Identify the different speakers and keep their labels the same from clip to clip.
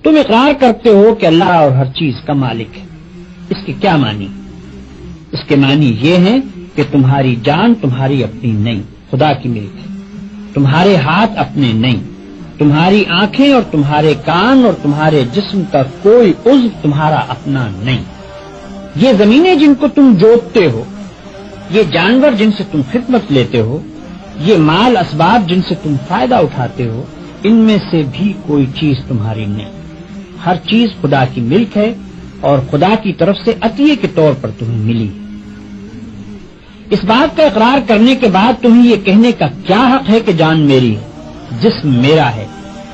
Speaker 1: تم اقرار کرتے ہو کہ اللہ اور ہر چیز کا مالک ہے، اس کے کیا معنی؟ اس کے معنی یہ ہیں کہ تمہاری جان تمہاری اپنی نہیں، خدا کی ملک ہے، تمہارے ہاتھ اپنے نہیں، تمہاری آنکھیں اور تمہارے کان اور تمہارے جسم کا کوئی عضو تمہارا اپنا نہیں۔ یہ زمینیں جن کو تم جوتتے ہو، یہ جانور جن سے تم خدمت لیتے ہو، یہ مال اسباب جن سے تم فائدہ اٹھاتے ہو، ان میں سے بھی کوئی چیز تمہاری نہیں، ہر چیز خدا کی ملک ہے اور خدا کی طرف سے عطیے کے طور پر تمہیں ملی۔ اس بات کا اقرار کرنے کے بعد تمہیں یہ کہنے کا کیا حق ہے کہ جان میری ہے، جسم میرا ہے،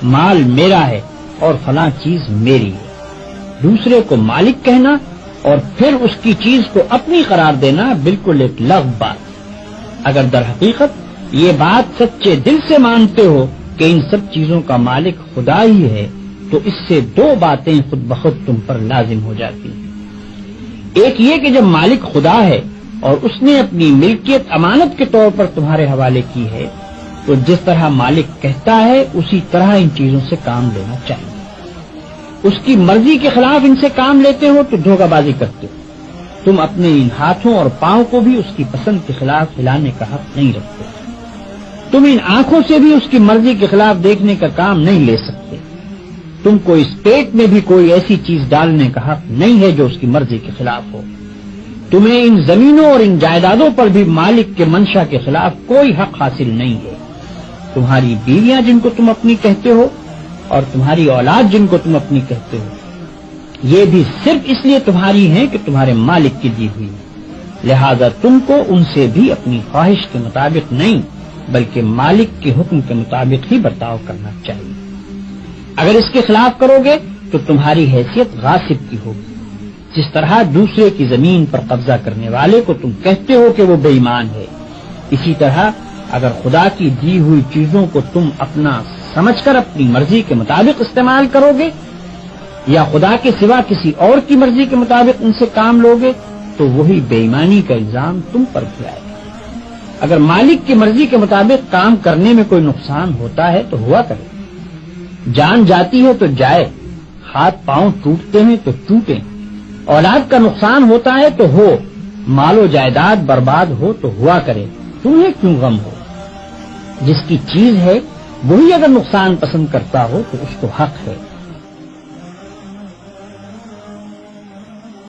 Speaker 1: مال میرا ہے اور فلاں چیز میری ہے؟ دوسرے کو مالک کہنا اور پھر اس کی چیز کو اپنی قرار دینا بالکل ایک لغو بات ہے۔ اگر در حقیقت یہ بات سچے دل سے مانتے ہو کہ ان سب چیزوں کا مالک خدا ہی ہے تو اس سے دو باتیں خود بخود تم پر لازم ہو جاتی ہیں۔ ایک یہ کہ جب مالک خدا ہے اور اس نے اپنی ملکیت امانت کے طور پر تمہارے حوالے کی ہے تو جس طرح مالک کہتا ہے اسی طرح ان چیزوں سے کام لینا چاہیے۔ اس کی مرضی کے خلاف ان سے کام لیتے ہو تو دھوکہ بازی کرتے ہو۔ تم اپنے ان ہاتھوں اور پاؤں کو بھی اس کی پسند کے خلاف ہلانے کا حق نہیں رکھتے۔ تم ان آنکھوں سے بھی اس کی مرضی کے خلاف دیکھنے کا کام نہیں لے سکتے۔ تم کو اس پیٹ میں بھی کوئی ایسی چیز ڈالنے کا حق نہیں ہے جو اس کی مرضی کے خلاف ہو۔ تمہیں ان زمینوں اور ان جائیدادوں پر بھی مالک کے منشا کے خلاف کوئی حق حاصل نہیں ہے۔ تمہاری بیویاں جن کو تم اپنی کہتے ہو اور تمہاری اولاد جن کو تم اپنی کہتے ہو، یہ بھی صرف اس لیے تمہاری ہیں کہ تمہارے مالک کی دی ہوئی ہے، لہذا تم کو ان سے بھی اپنی خواہش کے مطابق نہیں بلکہ مالک کے حکم کے مطابق ہی برتاؤ کرنا چاہیے۔ اگر اس کے خلاف کرو گے تو تمہاری حیثیت غاصب کی ہوگی۔ جس طرح دوسرے کی زمین پر قبضہ کرنے والے کو تم کہتے ہو کہ وہ بے ایمان ہے، اسی طرح اگر خدا کی دی ہوئی چیزوں کو تم اپنا سمجھ کر اپنی مرضی کے مطابق استعمال کرو گے یا خدا کے سوا کسی اور کی مرضی کے مطابق ان سے کام لوگے تو وہی بے ایمانی کا الزام تم پر بھی آئے گا۔ اگر مالک کی مرضی کے مطابق کام کرنے میں کوئی نقصان ہوتا ہے تو ہوا کرے، جان جاتی ہے تو جائے، ہاتھ پاؤں ٹوٹتے ہیں تو ٹوٹیں، اولاد کا نقصان ہوتا ہے تو ہو، مال و جائیداد برباد ہو تو ہوا کرے، تمہیں کیوں غم ہو؟ جس کی چیز ہے وہی اگر نقصان پسند کرتا ہو تو اس کو حق ہے